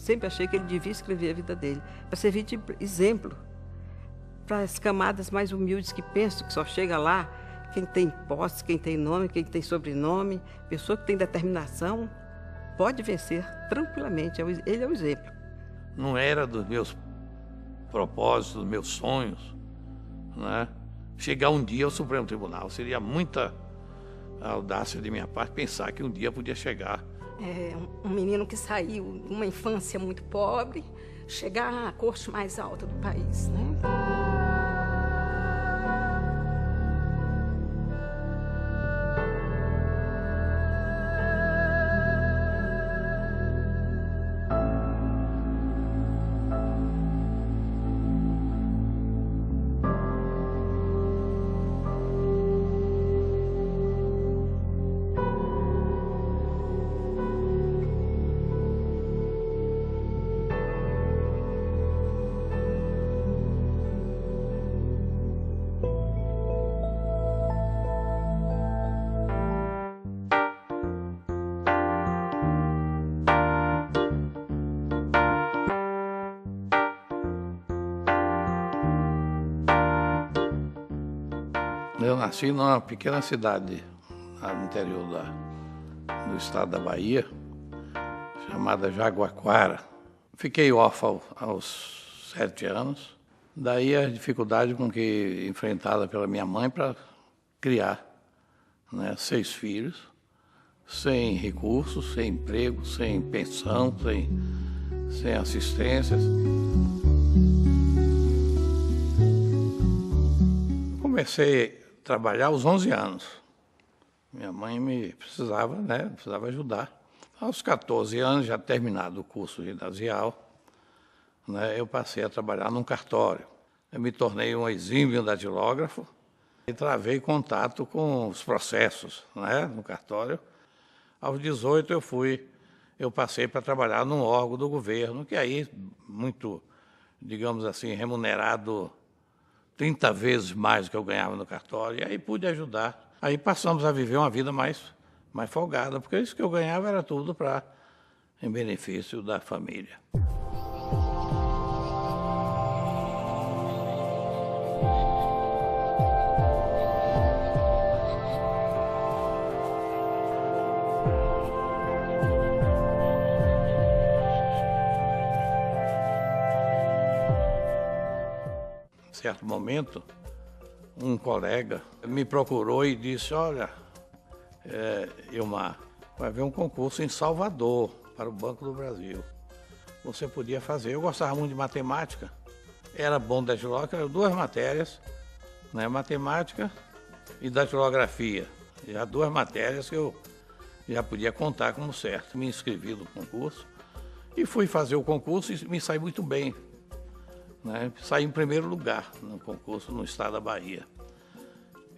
Sempre achei que ele devia escrever a vida dele, para servir de exemplo para as camadas mais humildes que pensam que só chega lá quem tem posse, quem tem nome, quem tem sobrenome, pessoa que tem determinação, pode vencer tranquilamente. Ele é o exemplo. Não era dos meus propósitos, dos meus sonhos, né, chegar um dia ao Supremo Tribunal. Seria muita audácia de minha parte pensar que um dia podia chegar. É um menino que saiu de uma infância muito pobre, chegar à corte mais alta do país, né? Eu nasci numa pequena cidade no interior do estado da Bahia, chamada Jaguaquara. Fiquei órfão aos 7 anos. Daí a dificuldade com que enfrentada pela minha mãe para criar, né, 6 filhos, sem recursos, sem emprego, sem pensão, sem assistências. Comecei a trabalhar aos 11 anos. Minha mãe me precisava ajudar. Aos 14 anos, já terminado o curso ginasial, né, eu passei a trabalhar num cartório. Eu me tornei um exímio datilógrafo e travei contato com os processos, né, no cartório. Aos 18 eu passei para trabalhar num órgão do governo, que aí, muito, digamos assim, remunerado 30 vezes mais do que eu ganhava no cartório, e aí pude ajudar. Aí passamos a viver uma vida mais folgada, porque isso que eu ganhava era tudo em benefício da família. Em certo momento, um colega me procurou e disse: olha, Ilmar, vai haver um concurso em Salvador para o Banco do Brasil. Você podia fazer. Eu gostava muito de matemática, era bom da datilografia, eram 2 matérias, né, matemática e datilografia. Já 2 matérias que eu já podia contar como certo. Me inscrevi no concurso e fui fazer o concurso e me saí muito bem. Né? Saí em primeiro lugar no concurso no estado da Bahia.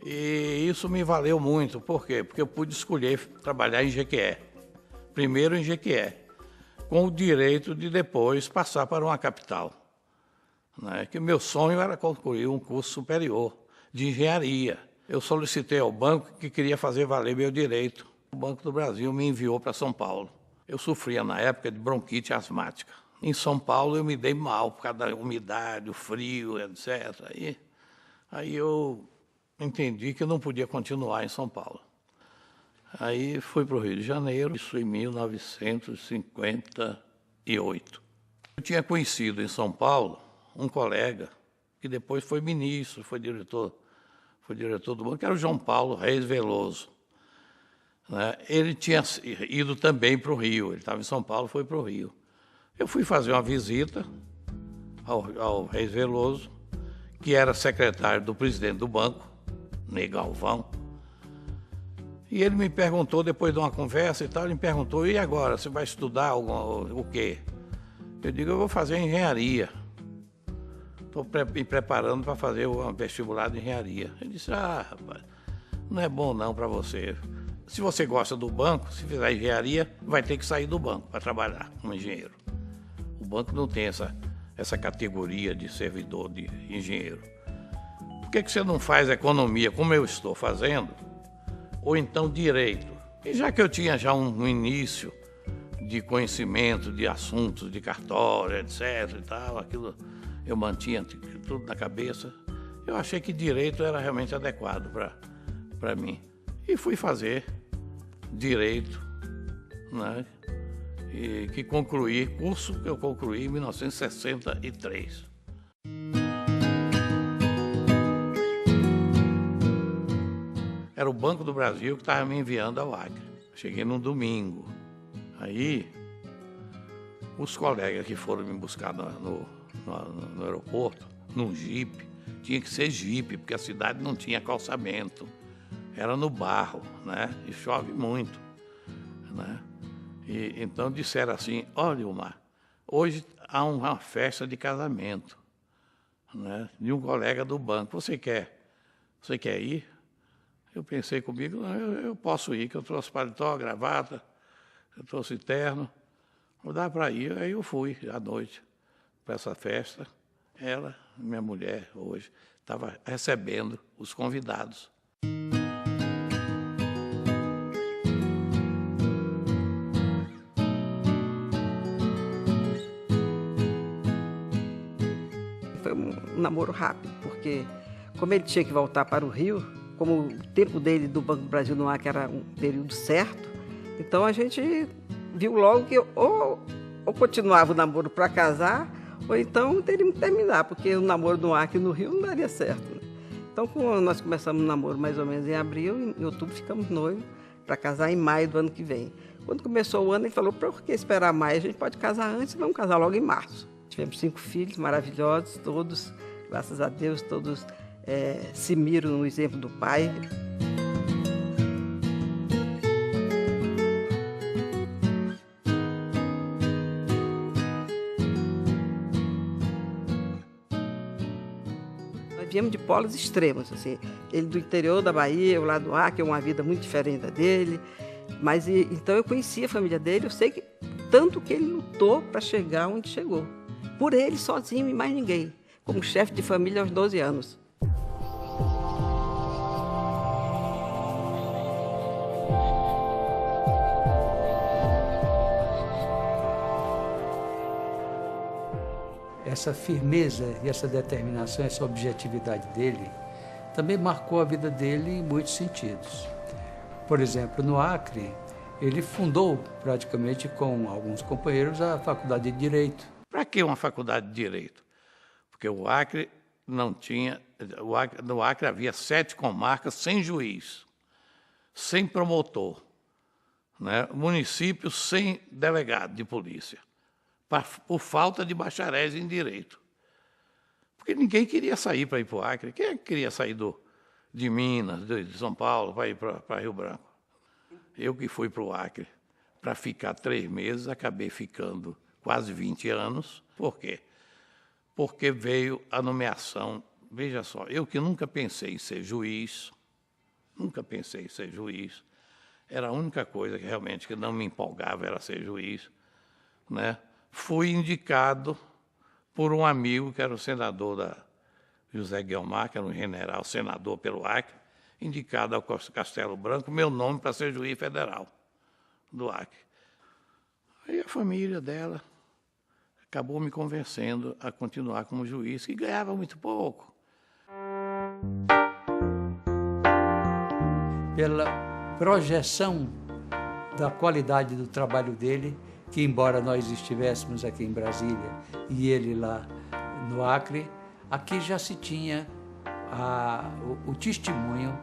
E isso me valeu muito. Por quê? Porque eu pude escolher trabalhar em Jequié. Primeiro em Jequié, com o direito de depois passar para uma capital. Né? Que o meu sonho era concluir um curso superior de engenharia. Eu solicitei ao banco que queria fazer valer meu direito. O Banco do Brasil me enviou para São Paulo. Eu sofria na época de bronquite asmática. Em São Paulo eu me dei mal por causa da umidade, o frio, etc. Aí eu entendi que eu não podia continuar em São Paulo. Aí fui para o Rio de Janeiro, isso em 1958. Eu tinha conhecido em São Paulo um colega que depois foi ministro, foi diretor do banco, que era o João Paulo Reis Veloso. Né? Ele tinha ido também para o Rio, ele estava em São Paulo, foi para o Rio. Eu fui fazer uma visita ao Reis Veloso, que era secretário do presidente do banco, Ney Galvão. E ele me perguntou, depois de uma conversa e tal, ele me perguntou: e agora, você vai estudar o quê? Eu digo: eu vou fazer engenharia. Estou me preparando para fazer o vestibular de engenharia. Ele disse: ah, rapaz, não é bom não para você. Se você gosta do banco, se fizer engenharia, vai ter que sair do banco para trabalhar como engenheiro. O banco não tem essa categoria de servidor, de engenheiro. Por que você não faz economia como eu estou fazendo? Ou então direito? E já que eu tinha já um início de conhecimento de assuntos, de cartório, etc. e tal, aquilo eu mantinha tudo na cabeça. Eu achei que direito era realmente adequado para mim. E fui fazer direito, né? E que concluí, curso que eu concluí em 1963. Era o Banco do Brasil que estava me enviando ao Acre. Cheguei num domingo. Aí, os colegas que foram me buscar no aeroporto, num jipe, tinha que ser jipe, porque a cidade não tinha calçamento. Era no barro, né? E chove muito, né? E então disseram assim: olha, Ilmar, hoje há uma festa de casamento, né, de um colega do banco. Você quer ir? Eu pensei comigo: não, eu posso ir, que eu trouxe paletó, gravata, eu trouxe terno, vou dar para ir. Aí eu fui à noite para essa festa. Ela, minha mulher, hoje, estava recebendo os convidados. Foi um namoro rápido, porque como ele tinha que voltar para o Rio, como o tempo dele do Banco do Brasil no Acre era um período certo, então a gente viu logo que ou continuava o namoro para casar, ou então teríamos que terminar, porque o namoro no Acre e no Rio não daria certo, né? Então, como nós começamos o namoro mais ou menos em abril, em outubro ficamos noivos para casar em maio do ano que vem. Quando começou o ano, ele falou: por que esperar mais? A gente pode casar antes, vamos casar logo em março. Tivemos 5 filhos maravilhosos, todos, graças a Deus, todos se miram no exemplo do pai. Nós viemos de polos extremos, assim. Ele do interior da Bahia, eu lá do Acre, uma vida muito diferente da dele. Mas então eu conheci a família dele, eu sei que tanto que ele lutou para chegar onde chegou. Por ele sozinho e mais ninguém, como chefe de família aos 12 anos. Essa firmeza e essa determinação, essa objetividade dele, também marcou a vida dele em muitos sentidos. Por exemplo, no Acre, ele fundou praticamente com alguns companheiros a Faculdade de Direito. Para que uma faculdade de Direito? Porque o Acre não tinha... No Acre havia 7 comarcas sem juiz, sem promotor, né? Municípios sem delegado de polícia, por falta de bacharéis em Direito. Porque ninguém queria sair para ir para o Acre. Quem é que queria sair de Minas, de São Paulo, para ir para Rio Branco? Eu que fui para o Acre para ficar 3 meses, acabei ficando quase 20 anos. Por quê? Porque veio a nomeação. Veja só, eu que nunca pensei em ser juiz, era a única coisa que realmente que não me empolgava era ser juiz, né? Fui indicado por um amigo que era o senador José Guiomar, que era um general senador pelo Acre, indicado ao Castelo Branco, meu nome para ser juiz federal do Acre. Aí a família dela acabou me convencendo a continuar como juiz, que ganhava muito pouco. Pela projeção da qualidade do trabalho dele, que embora nós estivéssemos aqui em Brasília e ele lá no Acre, aqui já se tinha o testemunho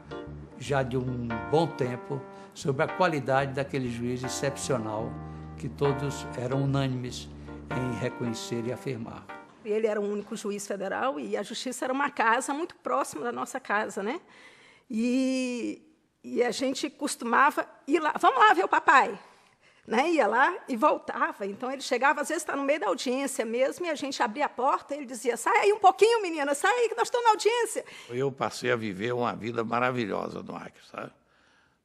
já de um bom tempo sobre a qualidade daquele juiz excepcional que todos eram unânimes em reconhecer e afirmar. Ele era o único juiz federal e a Justiça era uma casa muito próxima da nossa casa, né? E a gente costumava ir lá, vamos lá ver o papai, né? Ia lá e voltava. Então, ele chegava, às vezes, está no meio da audiência mesmo, e a gente abria a porta e ele dizia: sai aí um pouquinho, menina, sai aí que nós estamos na audiência. Eu passei a viver uma vida maravilhosa no Acre, sabe?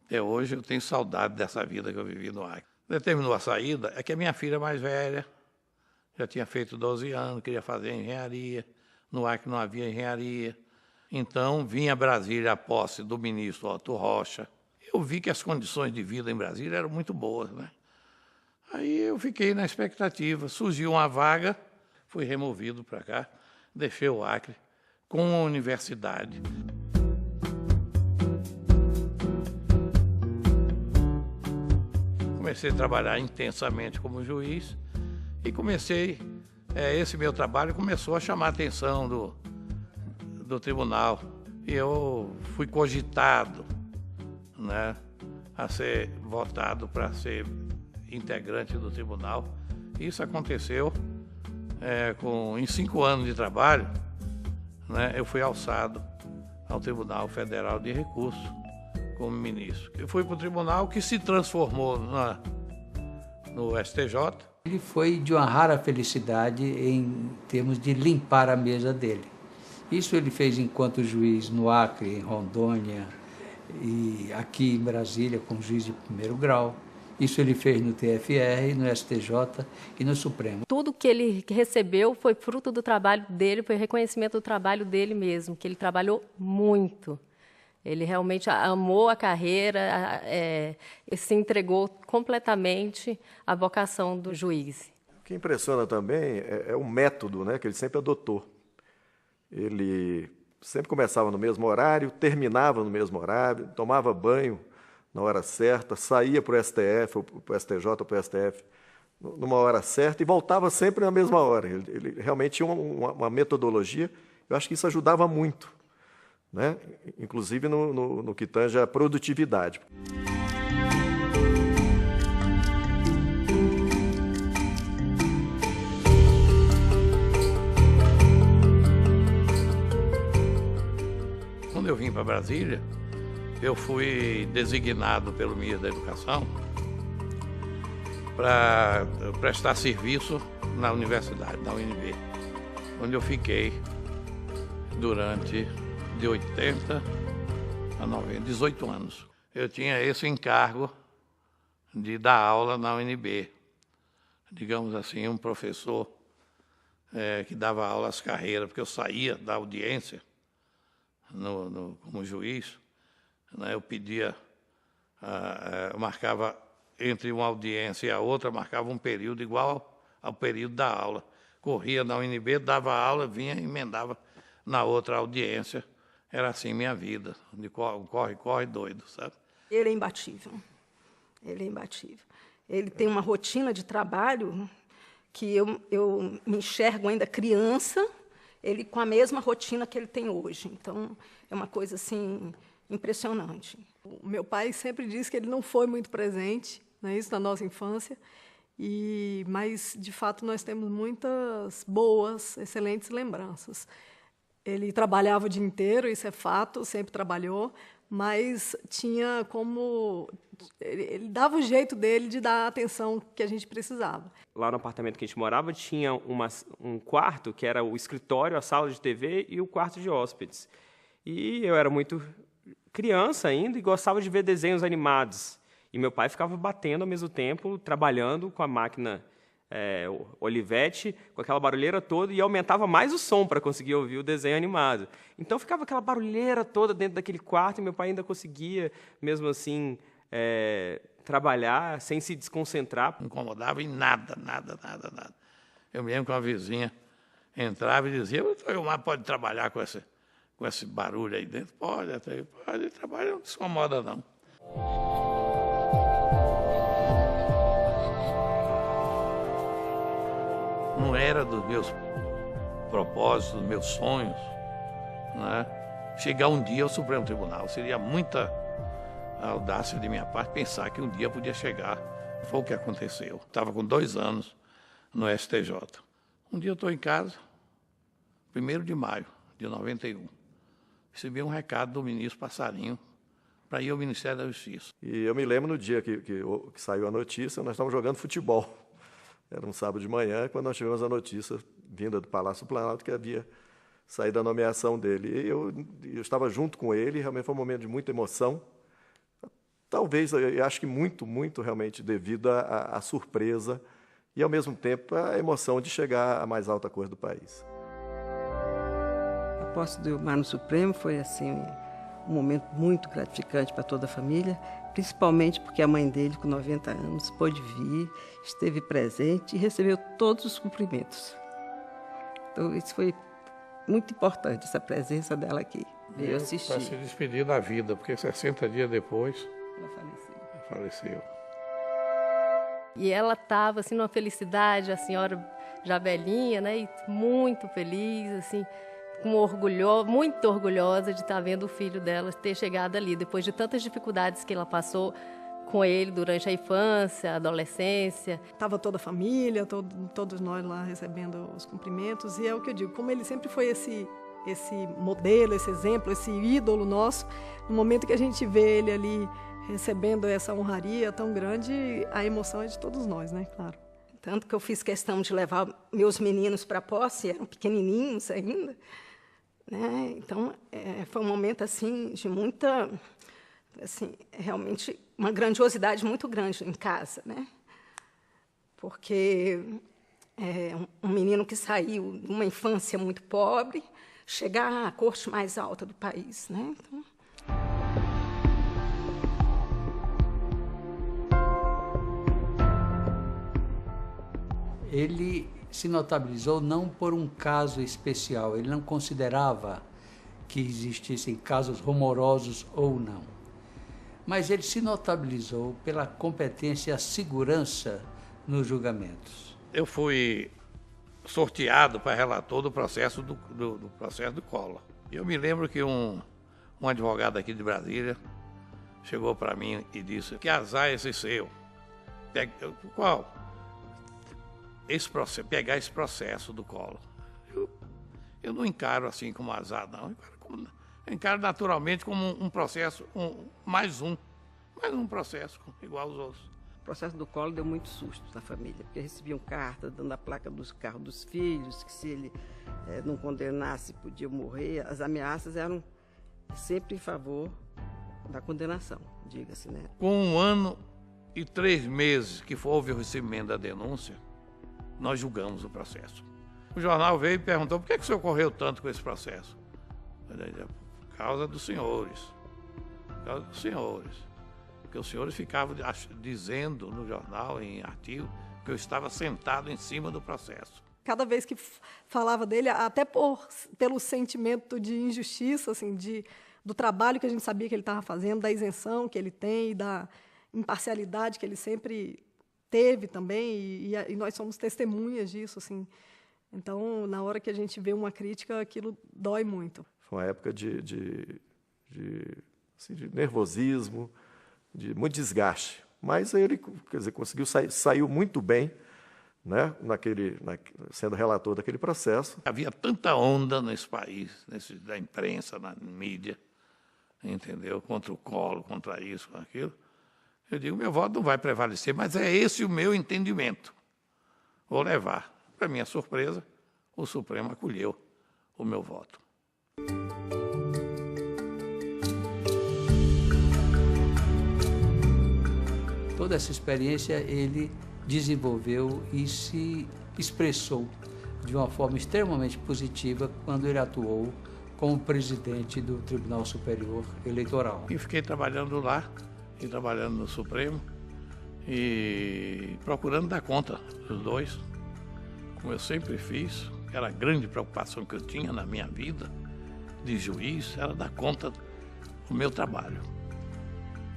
Até hoje eu tenho saudade dessa vida que eu vivi no Acre. Determinou a saída, é que a minha filha mais velha já tinha feito 12 anos, queria fazer engenharia. No Acre não havia engenharia. Então, vinha a Brasília a posse do ministro Otto Rocha. Eu vi que as condições de vida em Brasília eram muito boas, né? Aí eu fiquei na expectativa, surgiu uma vaga, fui removido para cá, deixei o Acre com a universidade. Comecei a trabalhar intensamente como juiz e esse meu trabalho começou a chamar a atenção do tribunal. E eu fui cogitado, né, a ser votado para ser integrante do tribunal. Isso aconteceu em 5 anos de trabalho, né, eu fui alçado ao Tribunal Federal de Recursos como ministro. Eu fui para o tribunal que se transformou no STJ. Ele foi de uma rara felicidade em termos de limpar a mesa dele. Isso ele fez enquanto juiz no Acre, em Rondônia e aqui em Brasília como juiz de primeiro grau. Isso ele fez no TFR, no STJ e no Supremo. Tudo que ele recebeu foi fruto do trabalho dele, foi reconhecimento do trabalho dele mesmo, que ele trabalhou muito. Ele realmente amou a carreira, se entregou completamente à vocação do juiz. O que impressiona também é o método, né, que ele sempre adotou. Ele sempre começava no mesmo horário, terminava no mesmo horário, tomava banho na hora certa, saía para o STF, ou para o STJ, ou para o STF, numa hora certa e voltava sempre na mesma hora. Ele realmente tinha uma metodologia, eu acho que isso ajudava muito, né? Inclusive no que tange a produtividade. Quando eu vim para Brasília, eu fui designado pelo ministro da Educação para prestar serviço na universidade, na UNB, onde eu fiquei durante de 80 a 90, 18 anos. Eu tinha esse encargo de dar aula na UNB, digamos assim, um professor que dava aula às carreiras, porque eu saía da audiência como juiz, né, eu pedia, eu marcava entre uma audiência e a outra, marcava um período igual ao período da aula. Corria na UNB, dava aula, vinha e emendava na outra audiência. Era assim minha vida, de corre, doido, sabe? Ele é imbatível. Ele é imbatível. Ele tem uma rotina de trabalho que eu me enxergo ainda criança, ele com a mesma rotina que ele tem hoje. Então, é uma coisa assim impressionante. O meu pai sempre disse que ele não foi muito presente, né, isso na nossa infância, mas, de fato, nós temos muitas boas, excelentes lembranças. Ele trabalhava o dia inteiro, isso é fato, sempre trabalhou, mas tinha como... Ele dava o jeito dele de dar a atenção que a gente precisava. Lá no apartamento que a gente morava, tinha um quarto, que era o escritório, a sala de TV e o quarto de hóspedes. E eu era muito criança ainda e gostava de ver desenhos animados. E meu pai ficava batendo ao mesmo tempo, trabalhando com a máquina Olivetti, com aquela barulheira toda, e aumentava mais o som para conseguir ouvir o desenho animado. Então ficava aquela barulheira toda dentro daquele quarto, e meu pai ainda conseguia, mesmo assim, trabalhar sem se desconcentrar. Não incomodava em nada. Eu me lembro que uma vizinha entrava e dizia: o Ilmar pode trabalhar com esse barulho aí dentro? Pode trabalhar, não se incomoda, não. Não era dos meus propósitos, dos meus sonhos, né, chegar um dia ao Supremo Tribunal. Seria muita audácia de minha parte pensar que um dia podia chegar. Foi o que aconteceu. Estava com 2 anos no STJ. Um dia eu estou em casa, 1º de maio de 91. Recebi um recado do ministro Passarinho para ir ao Ministério da Justiça. E eu me lembro no dia que saiu a notícia, nós estávamos jogando futebol. Era um sábado de manhã, quando nós tivemos a notícia vinda do Palácio Planalto que havia saído a nomeação dele. E eu estava junto com ele, realmente foi um momento de muita emoção. Talvez, eu acho que muito realmente devido à surpresa e, ao mesmo tempo, a emoção de chegar à mais alta corte do país. A posse do Ilmar no Supremo foi assim um momento muito gratificante para toda a família, principalmente porque a mãe dele, com 90 anos, pôde vir, esteve presente e recebeu todos os cumprimentos. Então, isso foi muito importante, essa presença dela aqui. Veio assistir. Para se despedir da vida, porque 60 dias depois Ela faleceu. faleceu. E ela estava assim numa felicidade, a senhora já velhinha, né, e muito feliz, assim, muito orgulhosa de estar vendo o filho dela ter chegado ali, depois de tantas dificuldades que ela passou com ele durante a infância, a adolescência. Estava toda a família, todos nós lá recebendo os cumprimentos, e é o que eu digo, como ele sempre foi esse modelo, esse exemplo, esse ídolo nosso, no momento que a gente vê ele ali recebendo essa honraria tão grande, a emoção é de todos nós, né, claro. Tanto que eu fiz questão de levar meus meninos para a posse, eram pequenininhos ainda, né? Então, foi um momento assim de muita, assim, realmente uma grandiosidade muito grande em casa, né? Porque um menino que saiu de uma infância muito pobre, chegar à corte mais alta do país, né? Então, ele se notabilizou não por um caso especial, ele não considerava que existissem casos rumorosos ou não, mas ele se notabilizou pela competência e a segurança nos julgamentos. Eu fui sorteado para relator do processo do processo do Collor. Eu me lembro que um advogado aqui de Brasília chegou para mim e disse: que azar esse seu? Qual? Pegar esse processo do Collor. Eu não encaro assim como azar, não. Eu encaro naturalmente como um processo, mais um processo, igual aos outros. O processo do Collor deu muito susto na família, porque recebiam cartas dando a placa dos carros dos filhos, que se ele não condenasse, podia morrer. As ameaças eram sempre em favor da condenação, diga-se, né? Com 1 ano e 3 meses que houve o recebimento da denúncia, nós julgamos o processo. O jornal veio e perguntou: por que o senhor correu tanto com esse processo? Por causa dos senhores. Por causa dos senhores. Porque os senhores ficavam dizendo no jornal, em artigo, que eu estava sentado em cima do processo. Cada vez que falava dele, até pelo sentimento de injustiça, assim, do trabalho que a gente sabia que ele estava fazendo, da isenção que ele tem, da imparcialidade que ele sempre teve também, e nós somos testemunhas disso, assim. Então, na hora que a gente vê uma crítica, aquilo dói muito. Foi uma época de nervosismo, de muito desgaste. Mas ele, quer dizer, conseguiu saiu muito bem, né, sendo relator daquele processo. Havia tanta onda nesse país, da imprensa, na mídia, entendeu? Contra o Collor, contra isso, contra aquilo. Eu digo: meu voto não vai prevalecer, mas é esse o meu entendimento. Vou levar. Para minha surpresa, o Supremo acolheu o meu voto. Toda essa experiência ele desenvolveu e se expressou de uma forma extremamente positiva quando ele atuou como presidente do Tribunal Superior Eleitoral. E fiquei trabalhando lá, e trabalhando no Supremo, e procurando dar conta dos dois, como eu sempre fiz. Era a grande preocupação que eu tinha na minha vida de juiz, era dar conta do meu trabalho.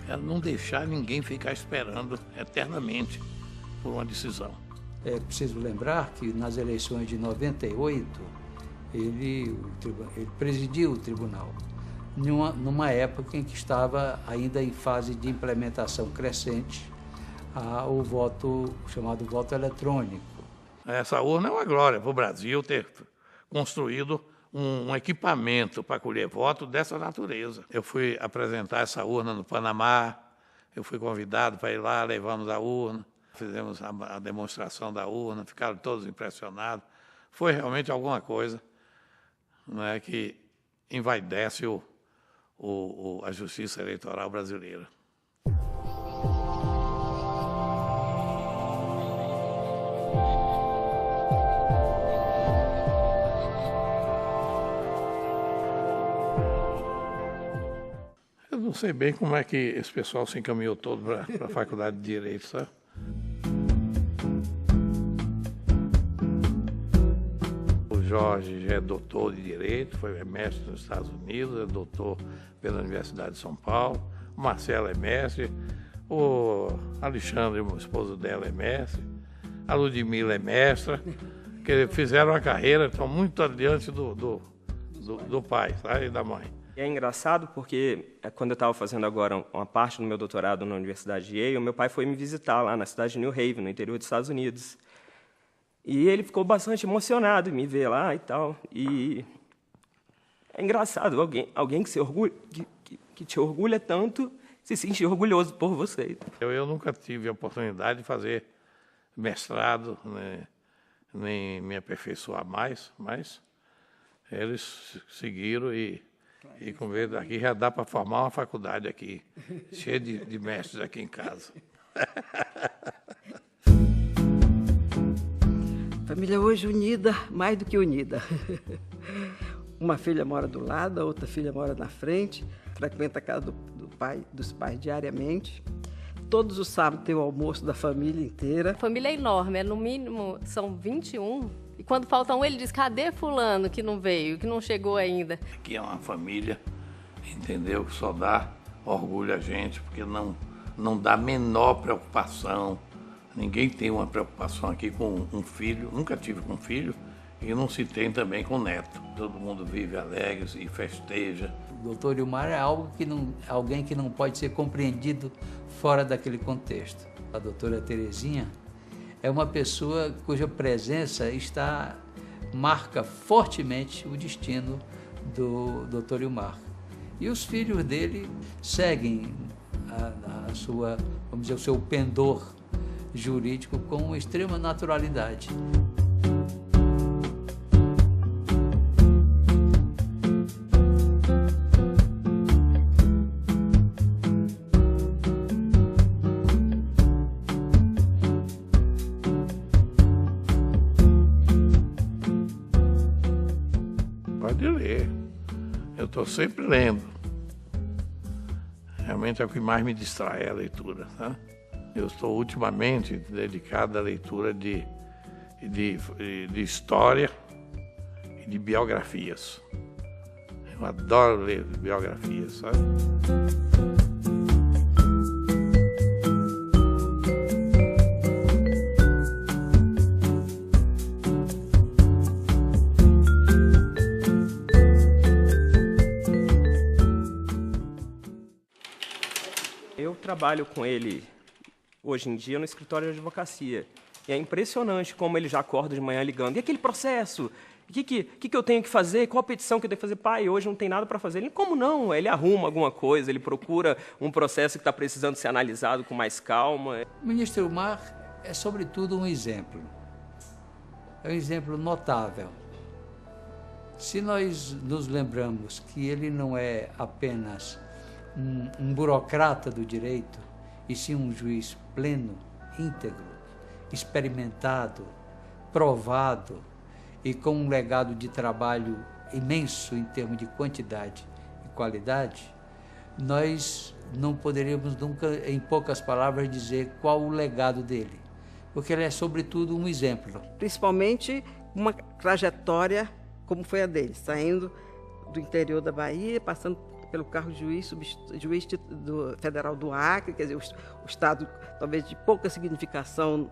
Era não deixar ninguém ficar esperando eternamente por uma decisão. É preciso lembrar que nas eleições de 98, ele presidiu o tribunal, numa época em que estava ainda em fase de implementação crescente o voto, chamado voto eletrônico. Essa urna é uma glória para o Brasil ter construído um equipamento para colher voto dessa natureza. Eu fui apresentar essa urna no Panamá, eu fui convidado para ir lá, levamos a urna, fizemos a demonstração da urna, ficaram todos impressionados. Foi realmente alguma coisa, não é, que envaidece a justiça eleitoral brasileira. não sei bem como é que esse pessoal se encaminhou todo para a Faculdade de Direito, sabe? O Jorge já é doutor de Direito, foi mestre nos Estados Unidos, é doutor pela Universidade de São Paulo. O Marcelo é mestre, o Alexandre, o esposo dela, é mestre. A Ludmila é mestra, que fizeram a carreira, estão muito adiante do pai, sabe? E da mãe. É engraçado porque quando eu estava fazendo agora uma parte do meu doutorado na Universidade de Yale, meu pai foi me visitar lá na cidade de New Haven, no interior dos Estados Unidos. E ele ficou bastante emocionado em me ver lá e tal. E é engraçado, alguém que, que te orgulha tanto se sentir orgulhoso por você. Eu nunca tive a oportunidade de fazer mestrado, né, nem me aperfeiçoar mais, mas eles seguiram e com medo daqui já dá para formar uma faculdade aqui, cheia de mestres aqui em casa. Família hoje unida, mais do que unida. Uma filha mora do lado, a outra filha mora na frente, frequenta a casa dos pais diariamente. Todos os sábados tem o almoço da família inteira. A família é enorme, no mínimo são 21. E quando falta um, ele diz, cadê fulano que não veio, que não chegou ainda? Aqui é uma família, entendeu? Que só dá orgulho a gente, porque não dá a menor preocupação. Ninguém tem uma preocupação aqui com um filho, nunca tive com filho, e não se tem também com neto. Todo mundo vive alegre e festeja. O doutor Ilmar é alguém que não pode ser compreendido fora daquele contexto. A doutora Terezinha é uma pessoa cuja presença marca fortemente o destino do doutor Ilmar. E os filhos dele seguem vamos dizer, o seu pendor jurídico com extrema naturalidade. Pode ler. Eu estou sempre lendo. Realmente é o que mais me distrai, a leitura, tá? Eu estou ultimamente dedicado à leitura de história e de biografias. Eu adoro ler biografias, sabe? Eu trabalho com ele hoje em dia no escritório de advocacia. E é impressionante como ele já acorda de manhã ligando. E aquele processo? O que eu tenho que fazer? Qual a petição que eu tenho que fazer? Pai, hoje não tem nada para fazer. Ele, como não? Ele arruma alguma coisa, ele procura um processo que está precisando ser analisado com mais calma. O ministro Ilmar é, sobretudo, um exemplo. É um exemplo notável. Se nós nos lembramos que ele não é apenas um burocrata do direito, e sim um juiz pleno, íntegro, experimentado, provado e com um legado de trabalho imenso em termos de quantidade e qualidade, nós não poderíamos nunca, em poucas palavras, dizer qual o legado dele, porque ele é, sobretudo, um exemplo. Principalmente uma trajetória como foi a dele, saindo do interior da Bahia, passando pelo cargo de juiz federal do Acre, quer dizer, o estado talvez de pouca significação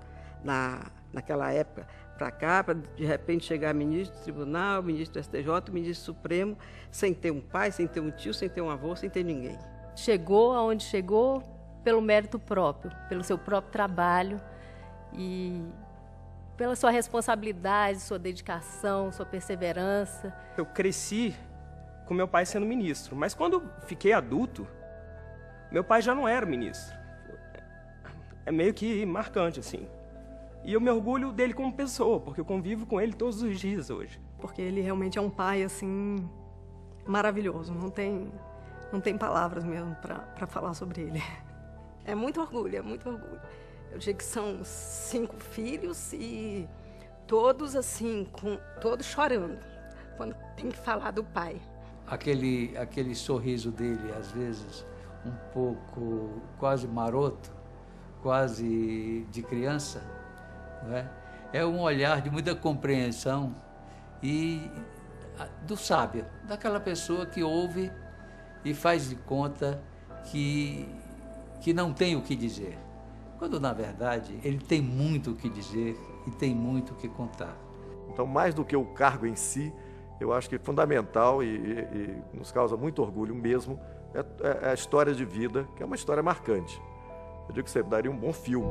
naquela época, para cá, para de repente chegar ministro do tribunal, ministro do STJ, ministro Supremo, sem ter um pai, sem ter um tio, sem ter um avô, sem ter ninguém. Chegou aonde chegou pelo mérito próprio, pelo seu próprio trabalho e pela sua responsabilidade, sua dedicação, sua perseverança. Eu cresci com meu pai sendo ministro, mas quando eu fiquei adulto, meu pai já não era ministro. É meio que marcante, assim. E eu me orgulho dele como pessoa, porque eu convivo com ele todos os dias hoje. Porque ele realmente é um pai, assim, maravilhoso. Não tem palavras mesmo para falar sobre ele. É muito orgulho, é muito orgulho. Eu digo que são 5 filhos e todos, assim, todos chorando, quando tem que falar do pai. Aquele sorriso dele, às vezes, um pouco quase maroto, quase de criança, não é? É um olhar de muita compreensão e do sábio, daquela pessoa que ouve e faz de conta que não tem o que dizer, quando na verdade ele tem muito o que dizer e tem muito o que contar. Então, mais do que o cargo em si, eu acho que é fundamental e nos causa muito orgulho mesmo é a história de vida, que é uma história marcante. Eu digo que você daria um bom filme.